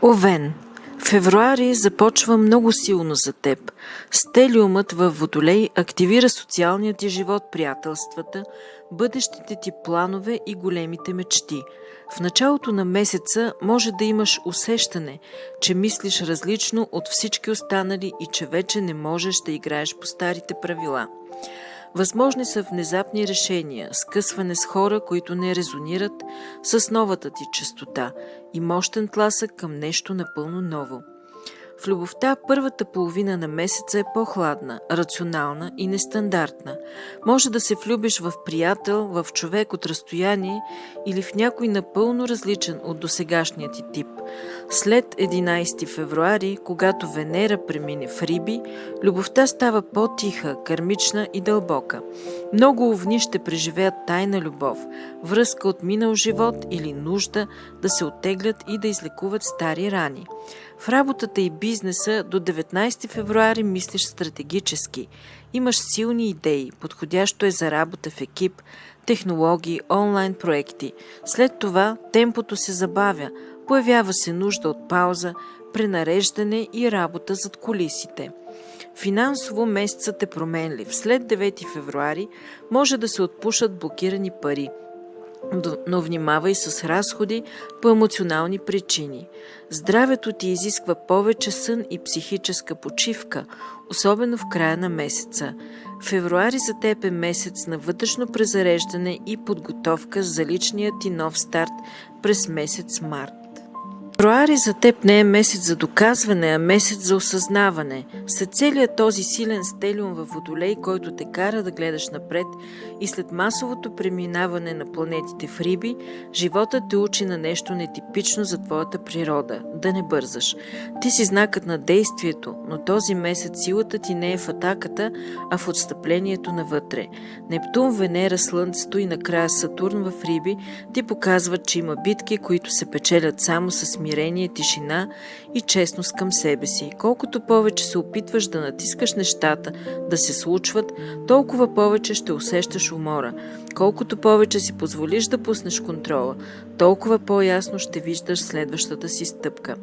Овен. Февруари започва много силно за теб. Стелиумът във Водолей активира социалният ти живот, приятелствата, бъдещите ти планове и големите мечти. В началото на месеца може да имаш усещане, че мислиш различно от всички останали и че вече не можеш да играеш по старите правила. Възможни са внезапни решения, скъсване с хора, които не резонират с новата ти честота и мощен тласък към нещо напълно ново. В любовта първата половина на месеца е по-хладна, рационална и нестандартна. Може да се влюбиш в приятел, в човек от разстояние или в някой напълно различен от досегашния ти тип. След 11 февруари, когато Венера премине в Риби, любовта става по-тиха, кармична и дълбока. Много овни ще преживеят тайна любов, връзка от минал живот или нужда да се оттеглят и да излекуват стари рани. В работата и бизнеса до 19 февруари мислиш стратегически. Имаш силни идеи, подходящо е за работа в екип, технологии, онлайн проекти. След това темпото се забавя, появява се нужда от пауза, пренареждане и работа зад кулисите. Финансово месецът е променлив. След 9 февруари може да се отпушат блокирани пари, но внимавай с разходи по емоционални причини. Здравето ти изисква повече сън и психическа почивка, особено в края на месеца. Февруари за теб е месец на вътрешно презареждане и подготовка за личния ти нов старт през месец март. Февруари за теб не е месец за доказване, а месец за осъзнаване. След целият този силен стелиум във Водолей, който те кара да гледаш напред и след масовото преминаване на планетите в Риби, животът те учи на нещо нетипично за твоята природа – да не бързаш. Ти си знакът на действието, но този месец силата ти не е в атаката, а в отстъплението навътре. Нептун, Венера, Слънцето и накрая Сатурн в Риби ти показват, че има битки, които се печелят само с смирение, тишина и честност към себе си. Колкото повече се опитваш да натискаш нещата да се случват, толкова повече ще усещаш умора. Колкото повече си позволиш да пуснеш контрола, толкова по-ясно ще виждаш следващата си стъпка.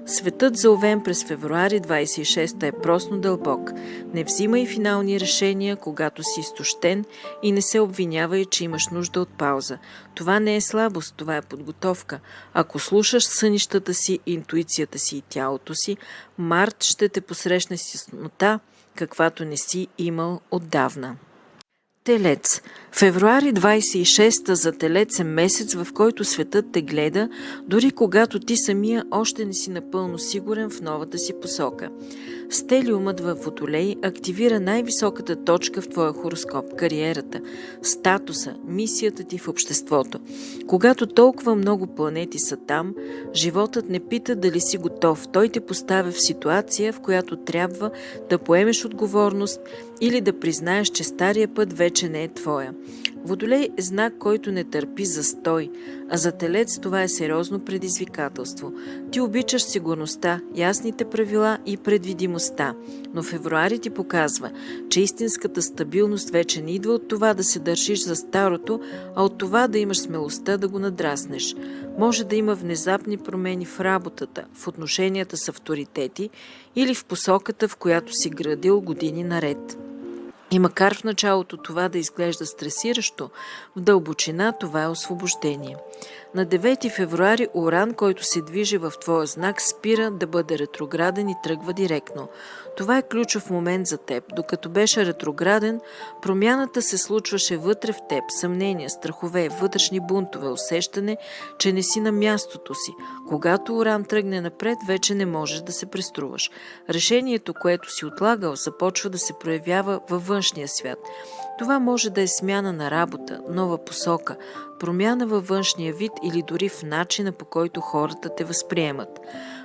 Светът за Овен през февруари 26 е просно дълбок. Не взимай финални решения, когато си изтощен и не се обвинявай, че имаш нужда от пауза. Това не е слабост, това е подготовка. Ако слушаш сънищата си, интуицията си и тялото си, март ще те посрещне с яснота, каквато не си имал отдавна. Телец. Февруари 26 за Телец е месец, в който светът те гледа, дори когато ти самия още не си напълно сигурен в новата си посока. Стелиумът във Водолей активира най-високата точка в твоя хороскоп – кариерата, статуса, мисията ти в обществото. Когато толкова много планети са там, животът не пита дали си готов. Той те поставя в ситуация, в която трябва да поемеш отговорност или да признаеш, че стария път вече не е твоя. Водолей е знак, който не търпи застой, а за Телец това е сериозно предизвикателство. Ти обичаш сигурността, ясните правила и предвидимостта, но февруари ти показва, че истинската стабилност вече не идва от това да се държиш за старото, а от това да имаш смелостта да го надраснеш. Може да има внезапни промени в работата, в отношенията с авторитети или в посоката, в която си градил години наред. И макар в началото това да изглежда стресиращо, в дълбочина това е освобождение. На 9 февруари Уран, който се движи в твоя знак, спира да бъде ретрограден и тръгва директно. Това е ключов момент за теб. Докато беше ретрограден, промяната се случваше вътре в теб. Съмнения, страхове, вътрешни бунтове, усещане, че не си на мястото си. Когато Уран тръгне напред, вече не можеш да се преструваш. Решението, което си отлагал, започва да се проявява във външния свят. Това може да е смяна на работа, нова посока, промяна във външния вид или дори в начина, по който хората те възприемат.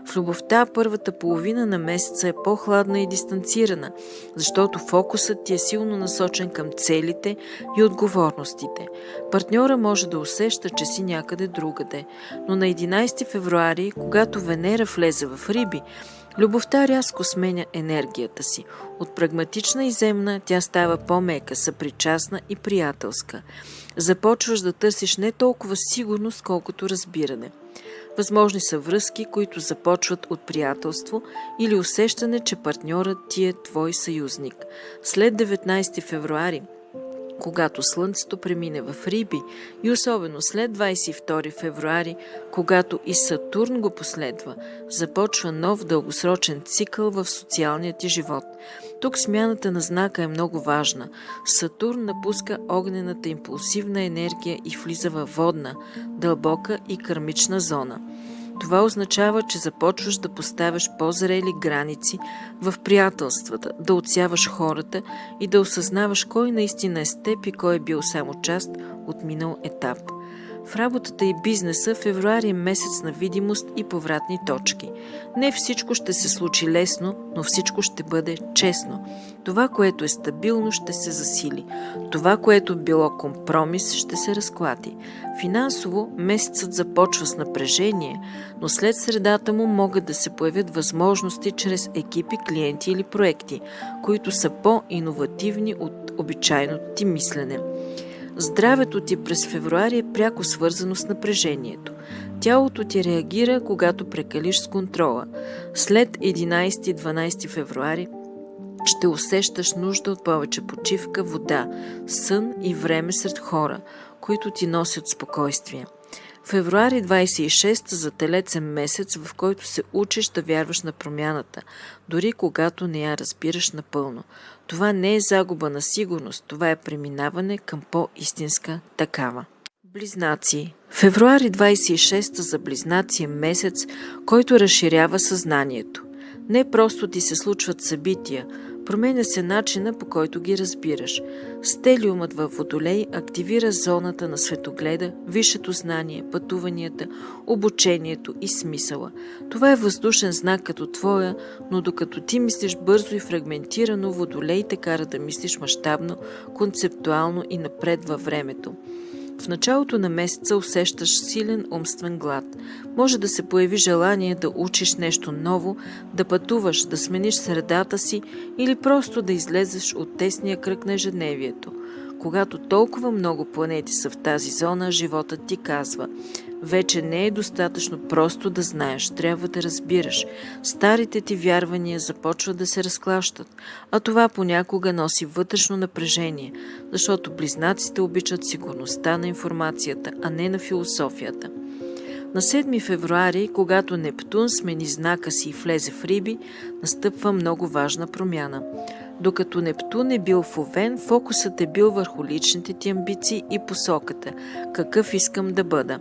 В любовта първата половина на месеца е по-хладна и дистанцирана, защото фокусът ти е силно насочен към целите и отговорностите. Партньора може да усеща, че си някъде другаде, но на 11 февруари, когато Венера влезе в Риби, любовта рязко сменя енергията си. От прагматична и земна тя става по-мека, съпричастна и приятелска. Започваш да търсиш не толкова сигурност, колкото разбиране. Възможни са връзки, които започват от приятелство или усещане, че партньорът ти е твой съюзник. След 19 февруари, когато Слънцето премине в Риби и особено след 22 февруари, когато и Сатурн го последва, започва нов дългосрочен цикъл в социалния ти живот. Тук смяната на знака е много важна. Сатурн напуска огнената импулсивна енергия и влиза във водна, дълбока и кармична зона. Това означава, че започваш да поставяш по-зрели граници в приятелствата, да отсяваш хората и да осъзнаваш кой наистина е с теб и кой е бил само част от минал етап. В работата и бизнеса февруари е месец на видимост и повратни точки. Не всичко ще се случи лесно, но всичко ще бъде честно. Това, което е стабилно, ще се засили. Това, което било компромис, ще се разклати. Финансово месецът започва с напрежение, но след средата му могат да се появят възможности чрез екипи, клиенти или проекти, които са по-иновативни от обичайното ти мислене. Здравето ти през февруари е пряко свързано с напрежението. Тялото ти реагира, когато прекалиш с контрола. След 11-12 февруари ще усещаш нужда от повече почивка, вода, сън и време сред хора, които ти носят спокойствие. Февруари 26 за Телец е месец, в който се учиш да вярваш на промяната, дори когато не я разбираш напълно. Това не е загуба на сигурност, това е преминаване към по-истинска такава. Близнаци. Февруари 26 за Близнаци е месец, който разширява съзнанието. Не просто ти се случват събития, променя се начина, по който ги разбираш. Стелиумът във Водолей активира зоната на светогледа, висшето знание, пътуванията, обучението и смисъла. Това е въздушен знак като твоя, но докато ти мислиш бързо и фрагментирано, Водолей те кара да мислиш мащабно, концептуално и напред във времето. В началото на месеца усещаш силен умствен глад. Може да се появи желание да учиш нещо ново, да пътуваш, да смениш средата си или просто да излезеш от тесния кръг на ежедневието. Когато толкова много планети са в тази зона, животът ти казва: вече не е достатъчно просто да знаеш, трябва да разбираш. Старите ти вярвания започват да се разклащат, а това понякога носи вътрешно напрежение, защото близнаците обичат сигурността на информацията, а не на философията. На 7 февруари, когато Нептун смени знака си и влезе в Риби, настъпва много важна промяна. Докато Нептун е бил в Овен, фокусът е бил върху личните ти амбиции и посоката – какъв искам да бъда.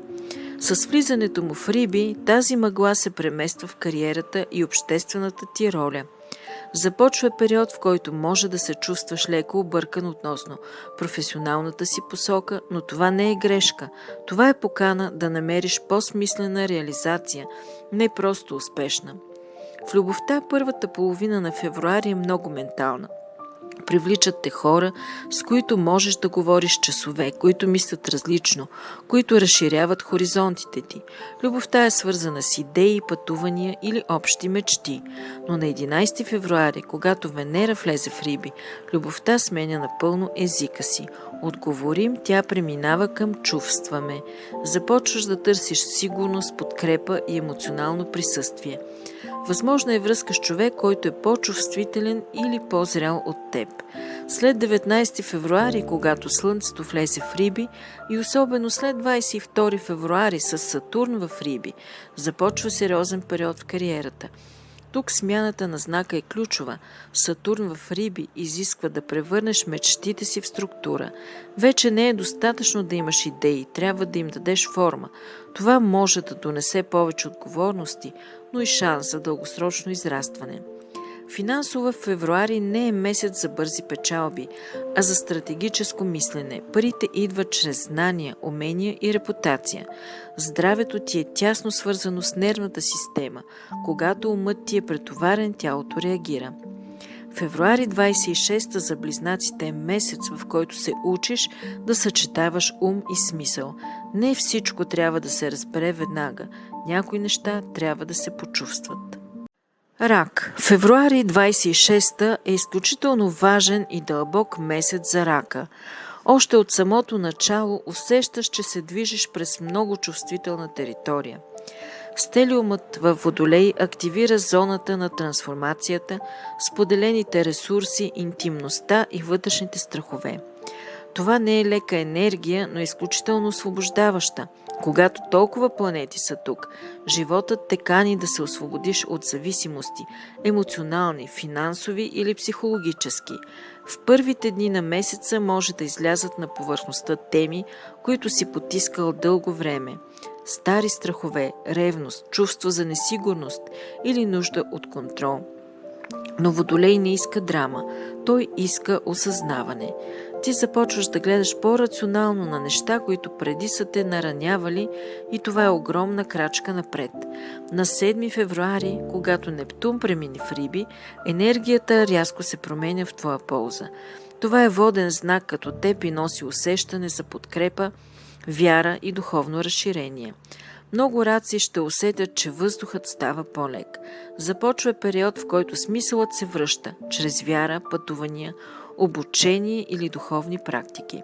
С влизането му в Риби, тази мъгла се премества в кариерата и обществената ти роля. Започва период, в който може да се чувстваш леко объркан относно професионалната си посока, но това не е грешка. Това е покана да намериш по-смислена реализация, не просто успешна. В любовта първата половина на февруари е много ментална. Привличат те хора, с които можеш да говориш часове, които мислят различно, които разширяват хоризонтите ти. Любовта е свързана с идеи, пътувания или общи мечти. Но на 11 февруари, когато Венера влезе в Риби, любовта сменя напълно езика си. Отговорим, тя преминава към чувстваме. Започваш да търсиш сигурност, подкрепа и емоционално присъствие. Възможна е връзка с човек, който е по-чувствителен или по-зрял от теб. След 19 февруари, когато Слънцето влезе в Риби и особено след 22 февруари с Сатурн в Риби, започва сериозен период в кариерата. Тук смяната на знака е ключова. Сатурн в Риби изисква да превърнеш мечтите си в структура. Вече не е достатъчно да имаш идеи, трябва да им дадеш форма. Това може да донесе повече отговорности, но и шанс за дългосрочно израстване. Финансово февруари не е месец за бързи печалби, а за стратегическо мислене. Парите идват чрез знания, умения и репутация. Здравето ти е тясно свързано с нервната система. Когато умът ти е претоварен, тялото реагира. Февруари 26 за близнаците е месец, в който се учиш да съчетаваш ум и смисъл. Не всичко трябва да се разбере веднага. Някои неща трябва да се почувстват. Рак. Февруари 26 е изключително важен и дълбок месец за рака. Още от самото начало усещаш, че се движиш през много чувствителна територия. Стелиумът във Водолей активира зоната на трансформацията, споделените ресурси, интимността и вътрешните страхове. Това не е лека енергия, но е изключително освобождаваща. Когато толкова планети са тук, животът те кани да се освободиш от зависимости – емоционални, финансови или психологически. В първите дни на месеца може да излязат на повърхността теми, които си потискал дълго време. Стари страхове, ревност, чувство за несигурност или нужда от контрол. Но Водолей не иска драма, той иска осъзнаване. Ти започваш да гледаш по-рационално на неща, които преди са те наранявали, и това е огромна крачка напред. На 7 февруари, когато Нептун премине в Риби, енергията рязко се променя в твоя полза. Това е воден знак като теб и носи усещане за подкрепа, вяра и духовно разширение. Много раци ще усетят, че въздухът става по-лек. Започва период, в който смисълът се връща, чрез вяра, пътувания, обучение или духовни практики.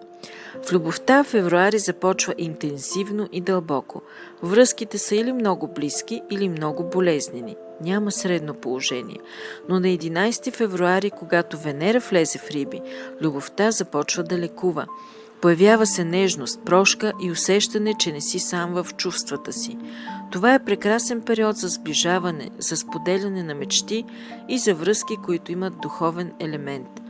В любовта в февруари започва интензивно и дълбоко. Връзките са или много близки, или много болезнени. Няма средно положение. Но на 11 февруари, когато Венера влезе в Риби, любовта започва да лекува. Появява се нежност, прошка и усещане, че не си сам в чувствата си. Това е прекрасен период за сближаване, за споделяне на мечти и за връзки, които имат духовен елемент.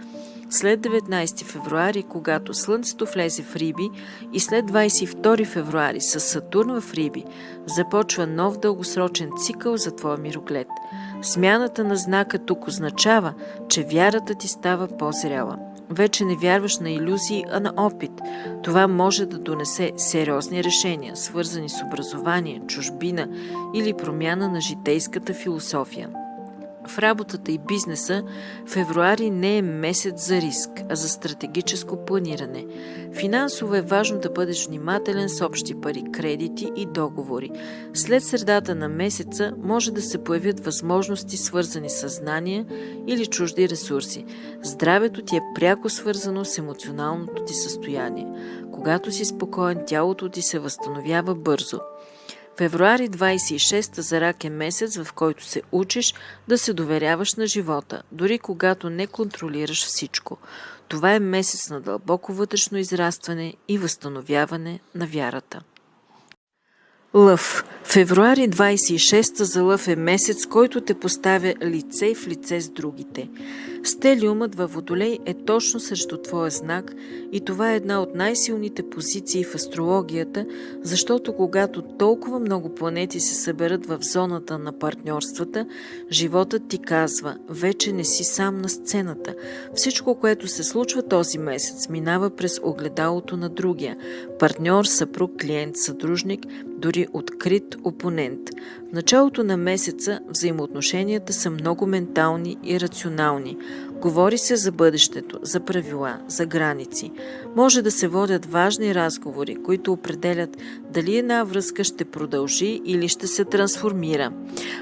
След 19 февруари, когато Слънцето влезе в Риби, и след 22 февруари с Сатурн в Риби, започва нов дългосрочен цикъл за твоя мироглед. Смяната на знака тук означава, че вярата ти става по-зряла. Вече не вярваш на илюзии, а на опит. Това може да донесе сериозни решения, свързани с образование, чужбина или промяна на житейската философия. В работата и бизнеса февруари не е месец за риск, а за стратегическо планиране. Финансово е важно да бъдеш внимателен с общи пари, кредити и договори. След средата на месеца може да се появят възможности, свързани с знания или чужди ресурси. Здравето ти е пряко свързано с емоционалното ти състояние. Когато си спокоен, тялото ти се възстановява бързо. Февруари 26 за Рак е месец, в който се учиш да се доверяваш на живота, дори когато не контролираш всичко. Това е месец на дълбоко вътрешно израстване и възстановяване на вярата. Лъв. Февруари 26 за Лъв е месец, който те поставя лице в лице с другите. Стелиумът във Водолей е точно срещу твоя знак и това е една от най-силните позиции в астрологията, защото когато толкова много планети се съберат в зоната на партньорствата, животът ти казва: вече не си сам на сцената. Всичко, което се случва този месец, минава през огледалото на другия – партньор, съпруг, клиент, съдружник, дори открит опонент. В началото на месеца взаимоотношенията са много ментални и рационални. Говори се за бъдещето, за правила, за граници. Може да се водят важни разговори, които определят дали една връзка ще продължи или ще се трансформира.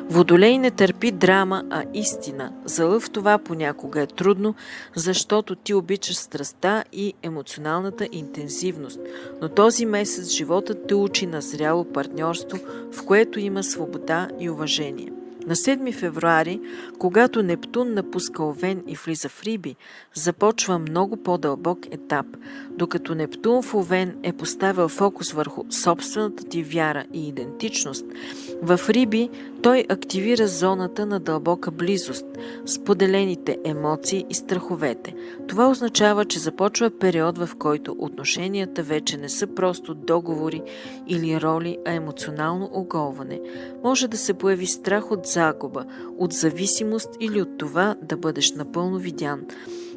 Водолей не търпи драма, а истина. За Лъв това понякога е трудно, защото ти обичаш страстта и емоционалната интензивност. Но този месец животът те учи на зряло партньорство, в което има свобода и уважение. На 7 февруари, когато Нептун напуска Овен и влиза в Риби, започва много по-дълбок етап. Докато Нептун в Овен е поставил фокус върху собствената ти вяра и идентичност, в Риби той активира зоната на дълбока близост, споделените емоции и страховете. Това означава, че започва период, в който отношенията вече не са просто договори или роли, а емоционално оголване. Може да се появи страх от загуба, от зависимост или от това да бъдеш напълно видян.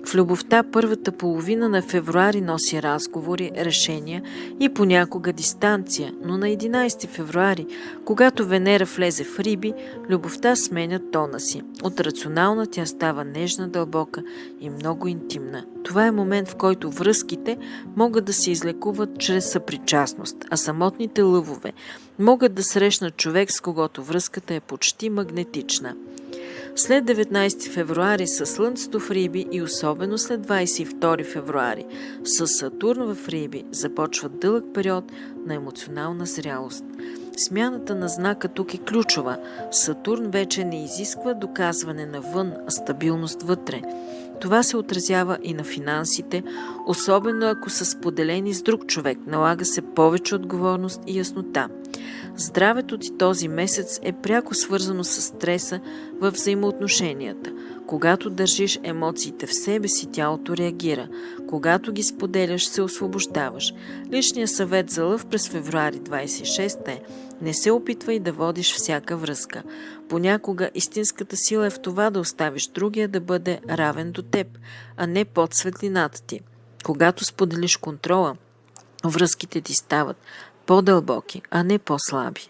В любовта първата половина на февруари носи разговори, решения и понякога дистанция, но на 11 февруари, когато Венера влезе в Риби, любовта сменя тона си. От рационална тя става нежна, дълбока и много интимна. Това е момент, в който връзките могат да се излекуват чрез съпричастност, а самотните лъвове могат да срещнат човек, с когото връзката е почти магнетична. След 19 февруари със Слънцето в Риби и особено след 22 февруари с Сатурн в Риби започва дълъг период на емоционална зрялост. Смяната на знака тук е ключова. Сатурн вече не изисква доказване навън, а стабилност вътре. Това се отразява и на финансите, особено ако са споделени с друг човек. Налага се повече отговорност и яснота. Здравето ти този месец е пряко свързано с стреса във взаимоотношенията. Когато държиш емоциите в себе си, тялото реагира. Когато ги споделяш, се освобождаваш. Личният съвет за лъв през февруари 26 е: не се опитвай да водиш всяка връзка. Понякога истинската сила е в това да оставиш другия да бъде равен до теб, а не под светлината ти. Когато споделиш контрола, връзките ти стават по-дълбоки, а не по-слаби.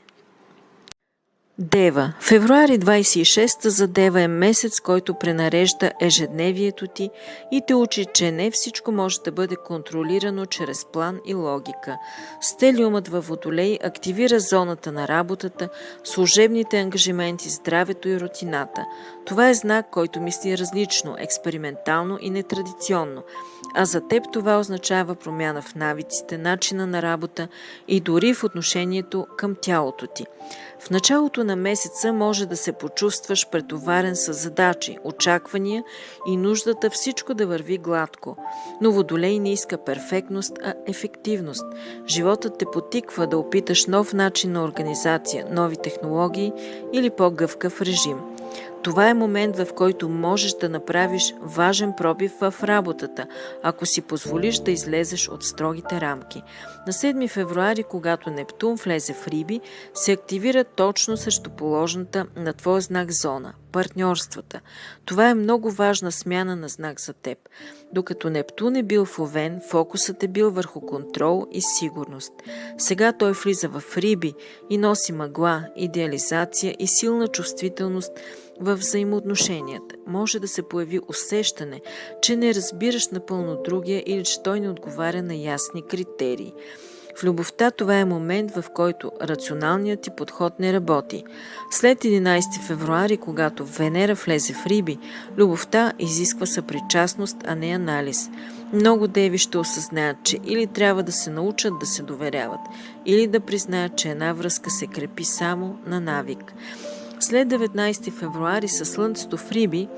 Дева. Февруари 26 за Дева е месец, който пренарежда ежедневието ти и те учи, че не всичко може да бъде контролирано чрез план и логика. Стелиумът във Водолей активира зоната на работата, служебните ангажименти, здравето и рутината. Това е знак, който мисли различно, експериментално и нетрадиционно. А за теб това означава промяна в навиците, начина на работа и дори в отношението към тялото ти. В началото на месеца може да се почувстваш претоварен с задачи, очаквания и нуждата всичко да върви гладко. Но Водолей не иска перфектност, а ефективност. Животът те потиква да опиташ нов начин на организация, нови технологии или по-гъвкав режим. Това е момент, в който можеш да направиш важен пробив в работата, ако си позволиш да излезеш от строгите рамки. На 7 февруари, когато Нептун влезе в Риби, се активира точно срещу положената на твоя знак зона – партньорствата. Това е много важна смяна на знак за теб. Докато Нептун е бил в Овен, фокусът е бил върху контрол и сигурност. Сега той влиза в Риби и носи мъгла, идеализация и силна чувствителност във взаимоотношенията. Може да се появи усещане, че не разбираш напълно другия или че той не отговаря на ясни критерии. В любовта това е момент, в който рационалният ти подход не работи. След 11 февруари, когато Венера влезе в Риби, любовта изисква съпричастност, а не анализ. Много деви ще осъзнаят, че или трябва да се научат да се доверяват, или да признаят, че една връзка се крепи само на навик. След 19 февруари със Слънцето в Риби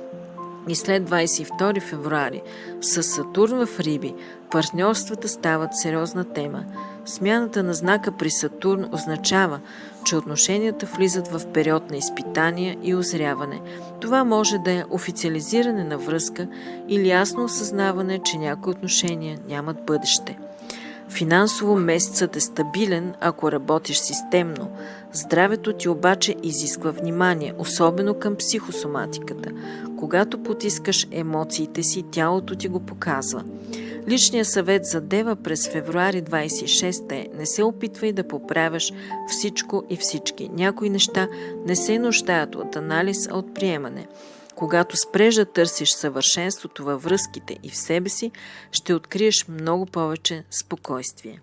и след 22 февруари с Сатурн в Риби, партньорствата стават сериозна тема. Смяната на знака при Сатурн означава, че отношенията влизат в период на изпитания и озряване. Това може да е официализиране на връзка или ясно осъзнаване, че някои отношения нямат бъдеще. Финансово месецът е стабилен, ако работиш системно. Здравето ти обаче изисква внимание, особено към психосоматиката. Когато потискаш емоциите си, тялото ти го показва. Личният съвет за Дева през февруари 26 е: не се опитвай да поправяш всичко и всички. Някои неща не се нуждаят от анализ, а от приемане. Когато спреш да търсиш съвършенството във връзките и в себе си, ще откриеш много повече спокойствие.